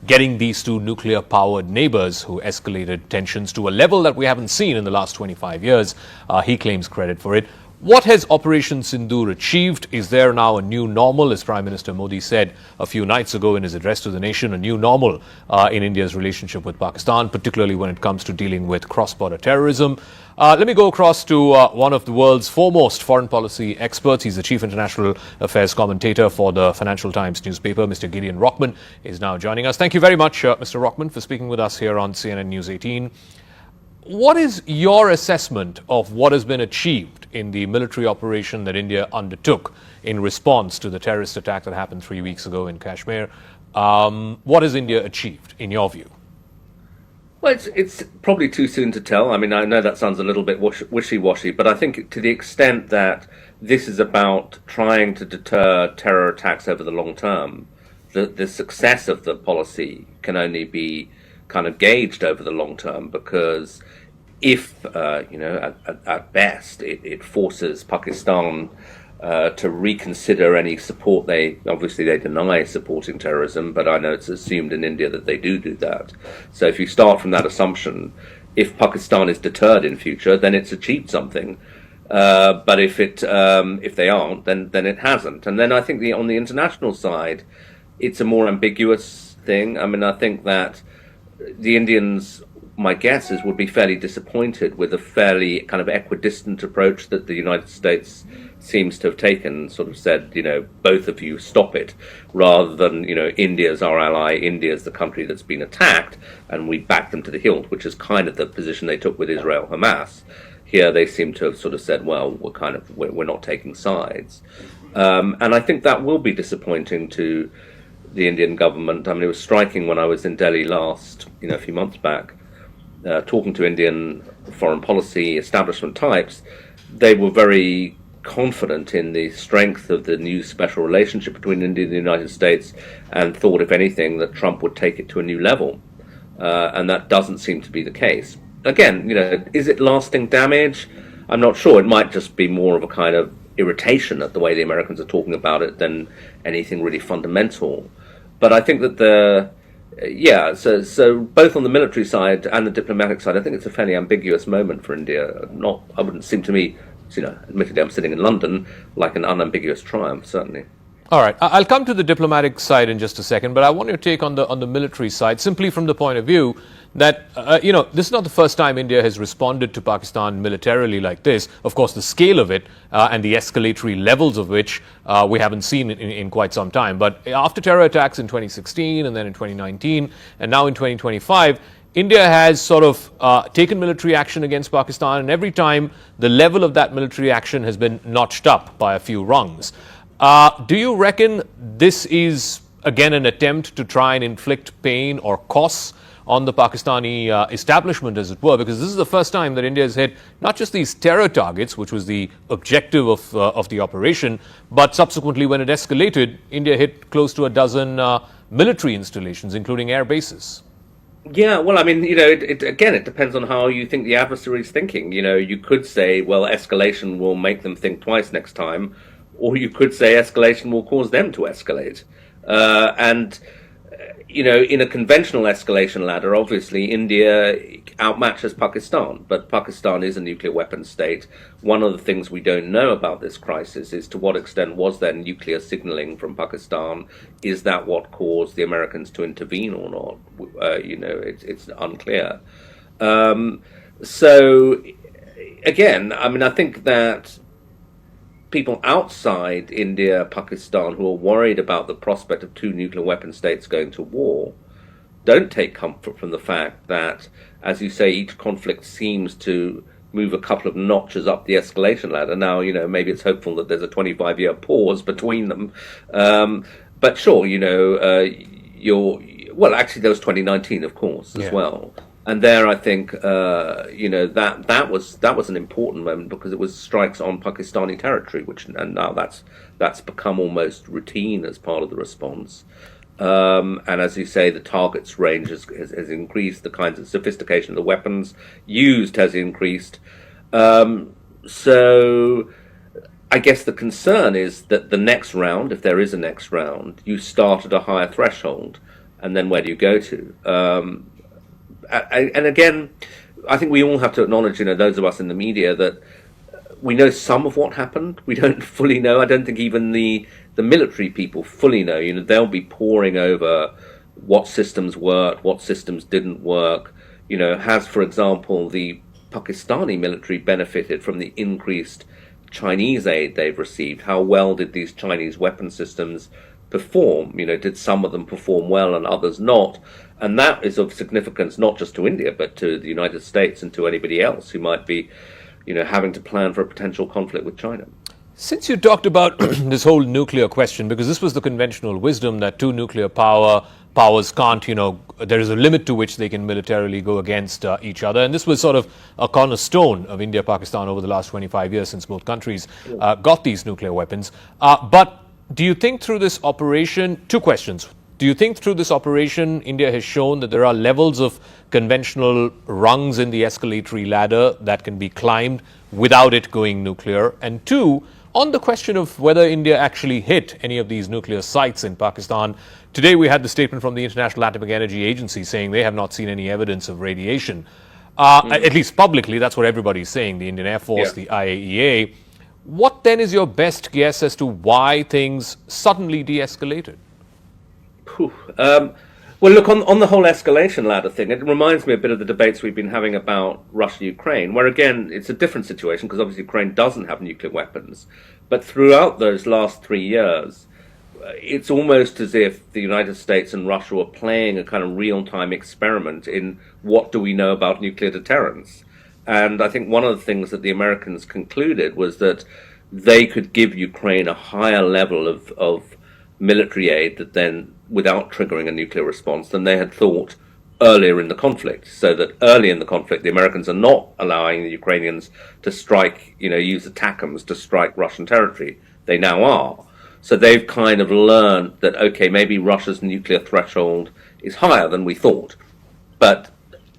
getting these two nuclear-powered neighbors who escalated tensions to a level that we haven't seen in the last 25 years. He claims credit for it. What has Operation Sindoor achieved? Is there now a new normal, as Prime Minister Modi said a few nights ago in his address to the nation, a new normal in India's relationship with Pakistan, particularly when it comes to dealing with cross-border terrorism? Let me go across to one of the world's foremost foreign policy experts. He's the chief international affairs commentator for the Financial Times newspaper. Mr. Gideon Rachman is now joining us. Thank you very much, Mr. Rachman, for speaking with us here on CNN News 18. What is your assessment of what has been achieved in the military operation that India undertook in response to the terrorist attack that happened 3 weeks ago in Kashmir? What has India achieved, in your view? Well, it's probably too soon to tell. I mean, I know that sounds a little bit wishy-washy, but I think to the extent that this is about trying to deter terror attacks over the long term, the success of the policy can only be kind of gauged over the long term, because if, at best, it forces Pakistan to reconsider any support. They deny supporting terrorism, but I know it's assumed in India that they do that. So if you start from that assumption, if Pakistan is deterred in future, then it's achieved something. But if they aren't, then it hasn't. And then I think on the international side, it's a more ambiguous thing. I mean, I think that the Indians, my guess is, would be fairly disappointed with a fairly kind of equidistant approach that the United States seems to have taken, sort of said, both of you stop it, rather than, India's our ally, India's the country that's been attacked, and we back them to the hilt, which is kind of the position they took with Israel Hamas. Here they seem to have sort of said, well, we're not taking sides. And I think that will be disappointing to the Indian government. I mean, it was striking when I was in Delhi last, a few months back, talking to Indian foreign policy establishment types. They were very confident in the strength of the new special relationship between India and the United States, and thought, if anything, that Trump would take it to a new level. And that doesn't seem to be the case. Again, is it lasting damage? I'm not sure. It might just be more of a kind of irritation at the way the Americans are talking about it than anything really fundamental. But I think that so both on the military side and the diplomatic side, I think it's a fairly ambiguous moment for India. I wouldn't seem to me, admittedly I'm sitting in London, like an unambiguous triumph, certainly. All right, I'll come to the diplomatic side in just a second, but I want your take on the military side, simply from the point of view that, this is not the first time India has responded to Pakistan militarily like this. Of course, the scale of it and the escalatory levels of which we haven't seen in quite some time. But after terror attacks in 2016 and then in 2019 and now in 2025, India has sort of taken military action against Pakistan, and every time the level of that military action has been notched up by a few rungs. Do you reckon this is, again, an attempt to try and inflict pain or costs on the Pakistani establishment, as it were? Because this is the first time that India has hit not just these terror targets, which was the objective of the operation, but subsequently, when it escalated, India hit close to a dozen military installations, including air bases. Yeah, well, I mean, it depends on how you think the adversary is thinking. You could say, well, escalation will make them think twice next time, or you could say escalation will cause them to escalate. In a conventional escalation ladder, obviously India outmatches Pakistan, but Pakistan is a nuclear weapons state. One of the things we don't know about this crisis is to what extent was there nuclear signaling from Pakistan? Is that what caused the Americans to intervene or not? It's unclear. So, again, I mean, I think that people outside India, Pakistan, who are worried about the prospect of two nuclear weapon states going to war, don't take comfort from the fact that, as you say, each conflict seems to move a couple of notches up the escalation ladder. Now, maybe it's hopeful that there's a 25-year pause between them. But sure, actually there was 2019, of course, as well. And there, I think, that was an important moment, because it was strikes on Pakistani territory, and now that's become almost routine as part of the response. And as you say, the targets range has increased. The kinds of sophistication of the weapons used has increased. So I guess the concern is that the next round, if there is a next round, you start at a higher threshold. and then where do you go to? And again, I think we all have to acknowledge, those of us in the media, that we know some of what happened. We don't fully know. I don't think even the military people fully know. They'll be poring over what systems worked, what systems didn't work. Has, for example, the Pakistani military benefited from the increased Chinese aid they've received? How well did these Chinese weapon systems perform? Did some of them perform well and others not? And that is of significance not just to India, but to the United States and to anybody else who might be, having to plan for a potential conflict with China. Since you talked about this whole nuclear question, because this was the conventional wisdom that two nuclear powers can't, there is a limit to which they can militarily go against each other. And this was sort of a cornerstone of India, Pakistan over the last 25 years since both countries got these nuclear weapons. But do you think through this operation, two questions. Do you think through this operation, India has shown that there are levels of conventional rungs in the escalatory ladder that can be climbed without it going nuclear? And two, on the question of whether India actually hit any of these nuclear sites in Pakistan, today we had the statement from the International Atomic Energy Agency saying they have not seen any evidence of radiation. At least publicly, that's what everybody's saying, the Indian Air Force, the IAEA. What then is your best guess as to why things suddenly de-escalated? Well, look, on the whole escalation ladder thing, it reminds me a bit of the debates we've been having about Russia-Ukraine, where, again, it's a different situation because obviously Ukraine doesn't have nuclear weapons. But throughout those last 3 years, it's almost as if the United States and Russia were playing a kind of real-time experiment in what do we know about nuclear deterrence. And I think one of the things that the Americans concluded was that they could give Ukraine a higher level of military aid that then, without triggering a nuclear response, than they had thought earlier in the conflict. So that early in the conflict, the Americans are not allowing the Ukrainians to strike, use ATACMS to strike Russian territory. They now are. So they've kind of learned that, okay, maybe Russia's nuclear threshold is higher than we thought. But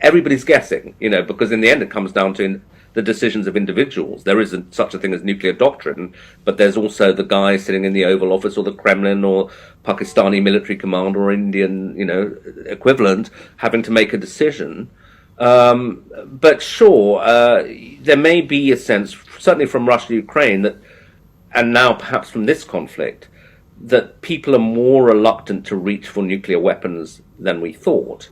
everybody's guessing, because in the end it comes down to the decisions of individuals. There isn't such a thing as nuclear doctrine, but there's also the guy sitting in the Oval Office or the Kremlin or Pakistani military commander or Indian, equivalent having to make a decision. But sure, there may be a sense, certainly from Russia-Ukraine, that, and now perhaps from this conflict, that people are more reluctant to reach for nuclear weapons than we thought.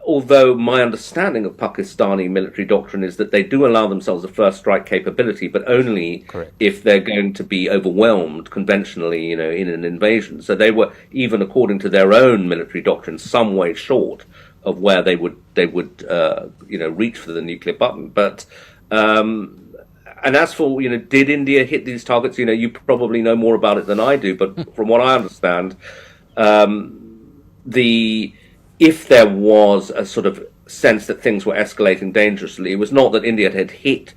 Although my understanding of Pakistani military doctrine is that they do allow themselves a first strike capability, but only if they're going to be overwhelmed conventionally, in an invasion. So they were, even according to their own military doctrine, some way short of where they would reach for the nuclear button. But and as for, did India hit these targets? You probably know more about it than I do, but from what I understand, if there was a sort of sense that things were escalating dangerously, it was not that India had hit,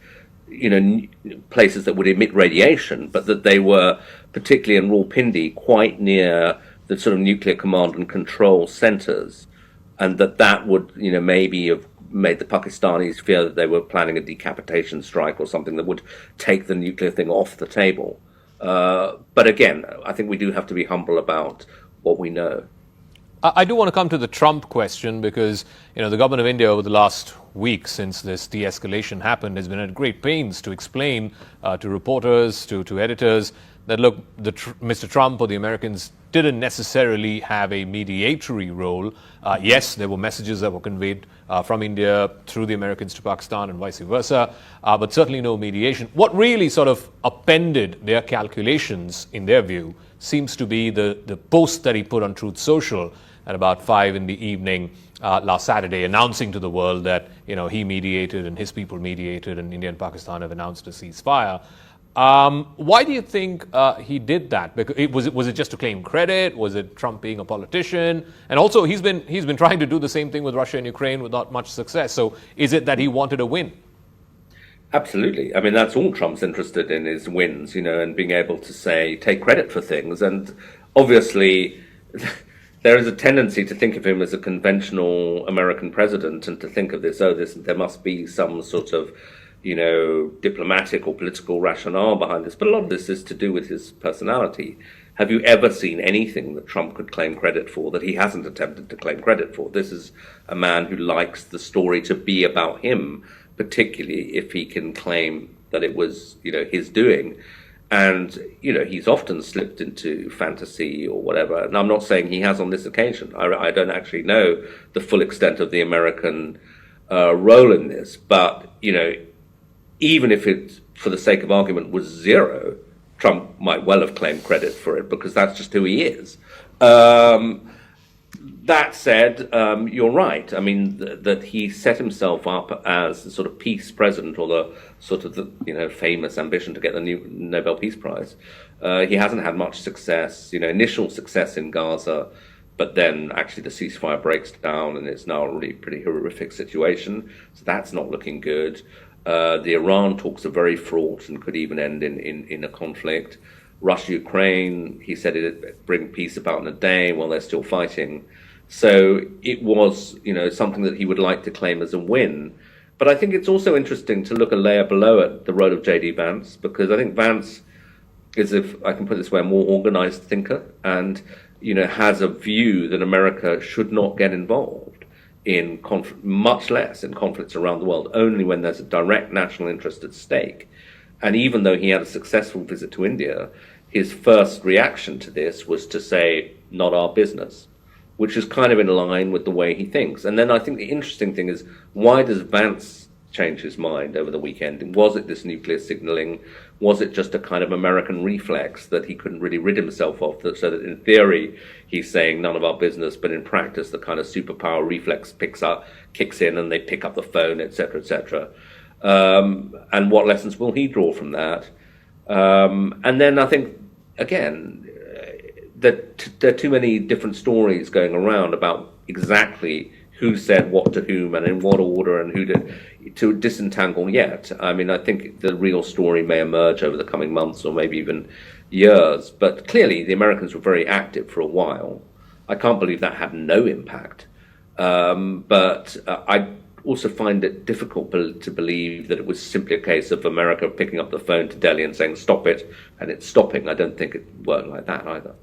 places that would emit radiation, but that they were, particularly in Rawalpindi, quite near the sort of nuclear command and control centers, and that would, maybe have made the Pakistanis fear that they were planning a decapitation strike or something that would take the nuclear thing off the table. But again, I think we do have to be humble about what we know. I do want to come to the Trump question because, the government of India over the last week since this de-escalation happened has been at great pains to explain to reporters, to editors that, look, Mr. Trump or the Americans didn't necessarily have a mediatory role. Yes, there were messages that were conveyed from India through the Americans to Pakistan and vice versa, but certainly no mediation. What really sort of appended their calculations, in their view, seems to be the post that he put on Truth Social at about 5 in the evening last Saturday, announcing to the world that he mediated and his people mediated, and India and Pakistan have announced a ceasefire. Why do you think he did that? Because was it just to claim credit? Was it Trump being a politician? And also, he's been trying to do the same thing with Russia and Ukraine without much success. So, is it that he wanted a win? Absolutely. I mean, that's all Trump's interested in, is wins, and being able to take credit for things. And obviously, there is a tendency to think of him as a conventional American president and to think of there must be some sort of, diplomatic or political rationale behind this. But a lot of this is to do with his personality. have you ever seen anything that Trump could claim credit for that he hasn't attempted to claim credit for? This is a man who likes the story to be about him, particularly if he can claim that it was, his doing. And, he's often slipped into fantasy or whatever. And I'm not saying he has on this occasion. I don't actually know the full extent of the American role in this. But, even if it, for the sake of argument, was zero, Trump might well have claimed credit for it because that's just who he is. That said, you're right. I mean, that he set himself up as the sort of peace president, or the sort of famous ambition to get the new Nobel Peace Prize. He hasn't had much success, initial success in Gaza, but then actually the ceasefire breaks down and it's now a really pretty horrific situation. So that's not looking good. The Iran talks are very fraught and could even end in a conflict. Russia-Ukraine, he said it'd bring peace about in a day while they're still fighting. So it was, something that he would like to claim as a win. But I think it's also interesting to look a layer below at the role of J.D. Vance, because I think Vance is, if I can put it this way, a more organized thinker and, has a view that America should not get involved in much less in conflicts around the world, only when there's a direct national interest at stake. And even though he had a successful visit to India, his first reaction to this was to say, not our business, which is kind of in line with the way he thinks. And then I think the interesting thing is, why does Vance change his mind over the weekend? Was it this nuclear signaling? Was it just a kind of American reflex that he couldn't really rid himself of, so that in theory he's saying none of our business, but in practice the kind of superpower reflex kicks in and they pick up the phone, etc., etc. And what lessons will he draw from that? And then I think, again, that there are too many different stories going around about exactly who said what to whom and in what order and who did, to disentangle yet. I mean, I think the real story may emerge over the coming months or maybe even years. But clearly, the Americans were very active for a while. I can't believe that had no impact. But I also find it difficult to believe that it was simply a case of America picking up the phone to Delhi and saying, stop it, and it's stopping. I don't think it worked like that either.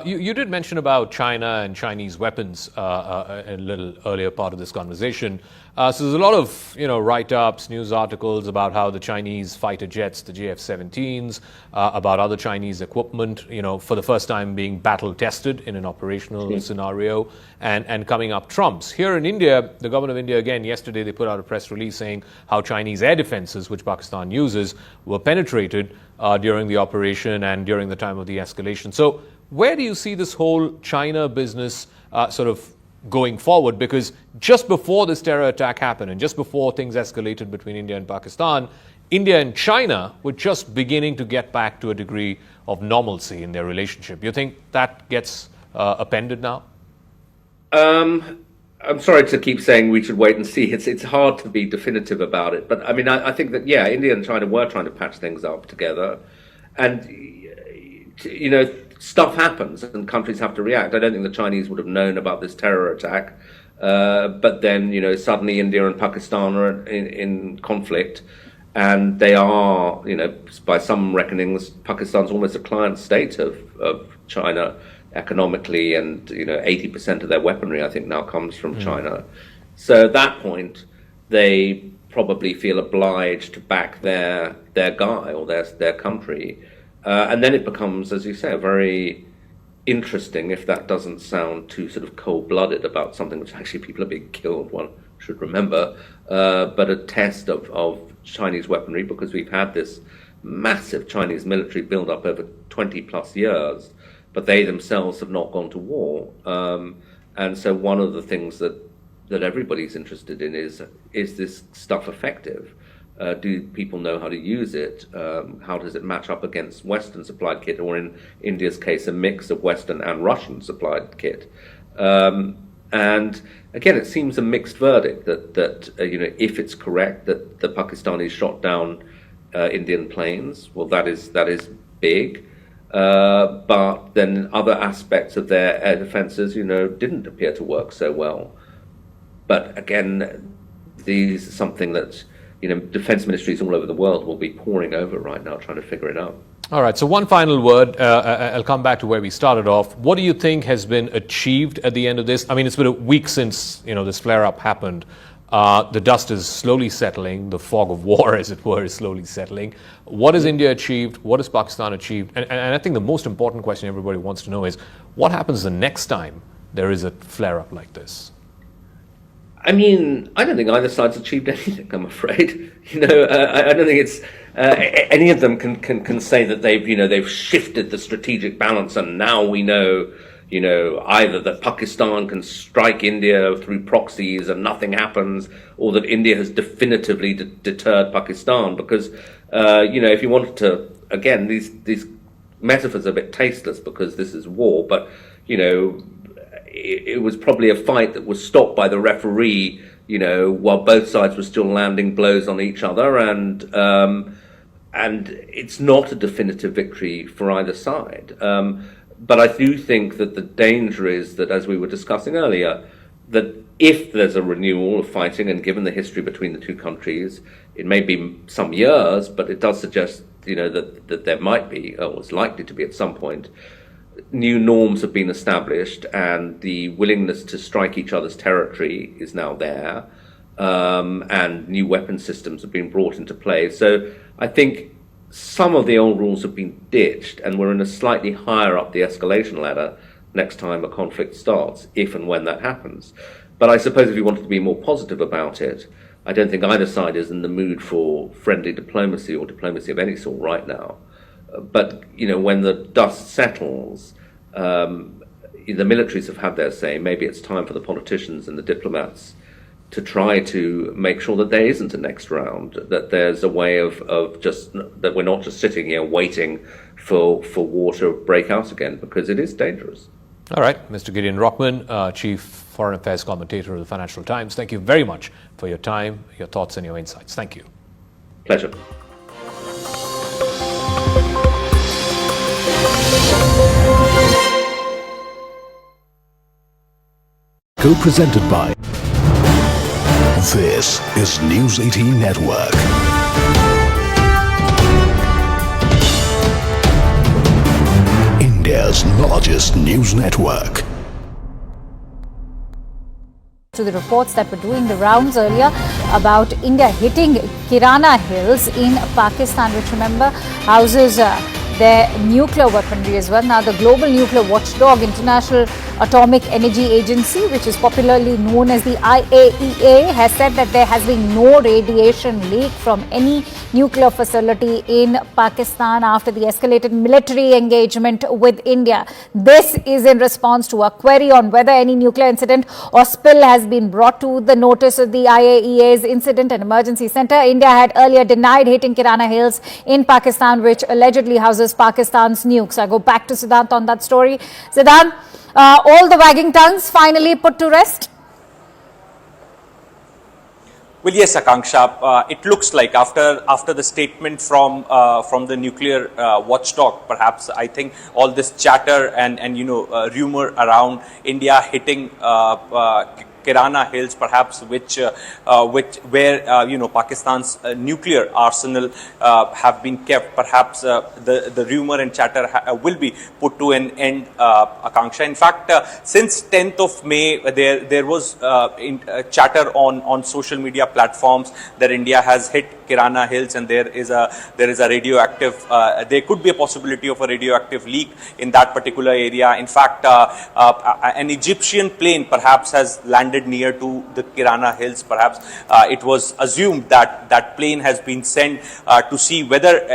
You did mention about China and Chinese weapons in a little earlier part of this conversation. So there's a lot of write-ups, news articles about how the Chinese fighter jets, the JF-17s, about other Chinese equipment, for the first time being battle-tested in an operational scenario and coming up trumps. Here in India, the government of India, again, yesterday they put out a press release saying how Chinese air defenses, which Pakistan uses, were penetrated during the operation and during the time of the escalation. So where do you see this whole China business sort of going forward? Because just before this terror attack happened and just before things escalated between India and Pakistan, India and China were just beginning to get back to a degree of normalcy in their relationship. You think that gets appended now? I'm sorry to keep saying we should wait and see. It's hard to be definitive about it. But I mean, I think that, yeah, India and China were trying to patch things up together. And, stuff happens and countries have to react. I don't think the Chinese would have known about this terror attack. But then, suddenly India and Pakistan are in conflict. And they are, by some reckonings, Pakistan's almost a client state of China economically. And, 80% of their weaponry, I think, now comes from China. So at that point, they probably feel obliged to back their guy or their country. And then it becomes, as you say, very interesting, if that doesn't sound too sort of cold-blooded about something which actually people are being killed, one should remember, but a test of Chinese weaponry, because we've had this massive Chinese military build-up over 20-plus years, but they themselves have not gone to war. And so one of the things that everybody's interested in is this stuff effective? Do people know how to use it? How does it match up against Western supplied kit, or in India's case, a mix of Western and Russian supplied kit? And again, it seems a mixed verdict that if it's correct that the Pakistanis shot down Indian planes, well, that is big. But then other aspects of their air defenses, didn't appear to work so well. But again, these are something that defense ministries all over the world will be poring over right now trying to figure it out. All right, so one final word. I'll come back to where we started off. What do you think has been achieved at the end of this? I mean, it's been a week since this flare-up happened. The dust is slowly settling. The fog of war, as it were, is slowly settling. What has India achieved? What has Pakistan achieved? And I think the most important question everybody wants to know is, what happens the next time there is a flare-up like this? I mean, I don't think either side's achieved anything, I'm afraid. I don't think it's any of them can say that they've shifted the strategic balance, and now we know either that Pakistan can strike India through proxies and nothing happens, or that India has definitively deterred Pakistan. Because if you wanted to, again, these metaphors are a bit tasteless because this is war, but it was probably a fight that was stopped by the referee, while both sides were still landing blows on each other, and it's not a definitive victory for either side. But I do think that the danger is that, as we were discussing earlier, that if there's a renewal of fighting, and given the history between the two countries, it may be some years, but it does suggest, that there might be, or is likely to be at some point, new norms have been established, and the willingness to strike each other's territory is now there, and new weapon systems have been brought into play. So I think some of the old rules have been ditched, and we're in a slightly higher up the escalation ladder next time a conflict starts, if and when that happens. But I suppose if you wanted to be more positive about it, I don't think either side is in the mood for friendly diplomacy or diplomacy of any sort right now. But, when the dust settles, the militaries have had their say. Maybe it's time for the politicians and the diplomats to try to make sure that there isn't a next round, that there's a way of that we're not just sitting here waiting for war to break out again, because it is dangerous. All right, Mr. Gideon Rachman, Chief Foreign Affairs Commentator of the Financial Times, thank you very much for your time, your thoughts and your insights. Thank you. Pleasure. Co-presented by... This is News 18 Network. India's largest news network. To the reports that were doing the rounds earlier about India hitting Kirana Hills in Pakistan, which, remember, houses their nuclear weaponry as well. Now, the global nuclear watchdog, International Atomic Energy Agency, which is popularly known as the IAEA, has said that there has been no radiation leak from any nuclear facility in Pakistan after the escalated military engagement with India. This is in response to a query on whether any nuclear incident or spill has been brought to the notice of the IAEA's Incident and Emergency Center. India had earlier denied hitting Kirana Hills in Pakistan, which allegedly houses Pakistan's nukes. I go back to Siddhant on that story. Siddhant, all the wagging tongues finally put to rest? Well, yes, Akanksha. It looks like after the statement from the nuclear watchdog, perhaps I think all this chatter and rumor around India hitting Kirana Hills, perhaps where Pakistan's nuclear arsenal have been kept. Perhaps the rumor and chatter will be put to an end, Akanksha. In fact, since 10th of May, there was chatter on social media platforms that India has hit Kirana Hills, and there is a radioactive. There could be a possibility of a radioactive leak in that particular area. In fact, an Egyptian plane perhaps has landed near to the Kirana Hills. Perhaps it was assumed that plane has been sent to see whether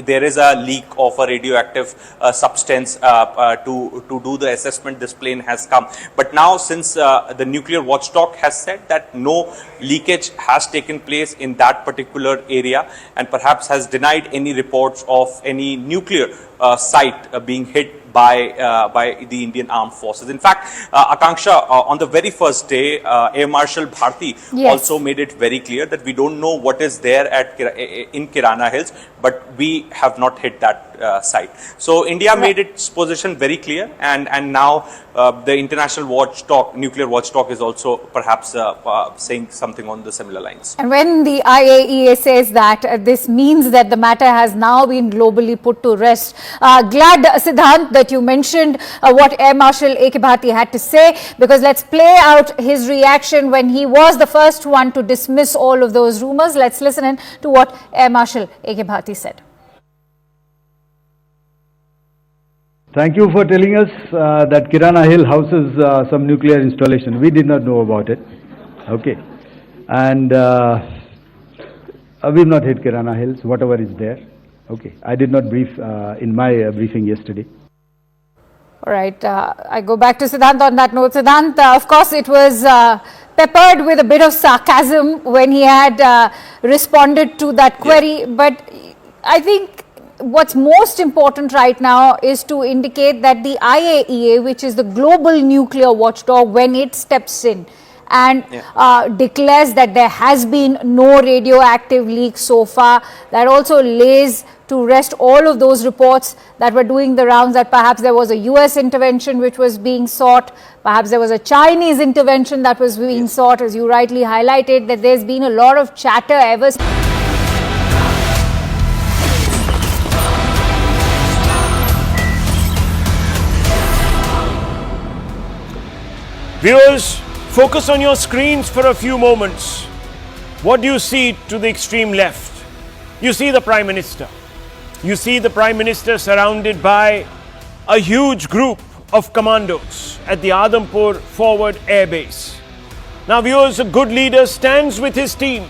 there is a leak of a radioactive substance to do the assessment. This plane has come, but now since the nuclear watchdog has said that no leakage has taken place in that particular area, and perhaps has denied any reports of any nuclear site being hit by the Indian Armed Forces. In fact, Akanksha, on the very first day, Air Marshal Bharti also made it very clear that we don't know what is there in Kirana Hills, but we have not hit that side. So India made its position very clear, and now the international watchdog, nuclear watchdog, is also perhaps saying something on the similar lines. And when the IAEA says that, this means that the matter has now been globally put to rest. Glad, Siddhant, that you mentioned what Air Marshal A.K. Bharti had to say, because let's play out his reaction when he was the first one to dismiss all of those rumors. Let's listen in to what Air Marshal A.K. Bharti said. Thank you for telling us that Kirana Hill houses some nuclear installation. We did not know about it. Okay. And we've not hit Kirana Hills, whatever is there. Okay. I did not brief in my briefing yesterday. All right. I go back to Siddhant on that note. Siddhant, of course, it was peppered with a bit of sarcasm when he had responded to that query. Yeah. But I think what's most important right now is to indicate that the IAEA, which is the global nuclear watchdog, when it steps in and declares that there has been no radioactive leak so far, that also lays to rest all of those reports that were doing the rounds, that perhaps there was a US intervention which was being sought, perhaps there was a Chinese intervention that was being sought, as you rightly highlighted, that there's been a lot of chatter ever since. Viewers, focus on your screens for a few moments. What do you see to the extreme left? You see the Prime Minister. You see the Prime Minister surrounded by a huge group of commandos at the Adampur Forward Air Base. Now viewers, a good leader stands with his team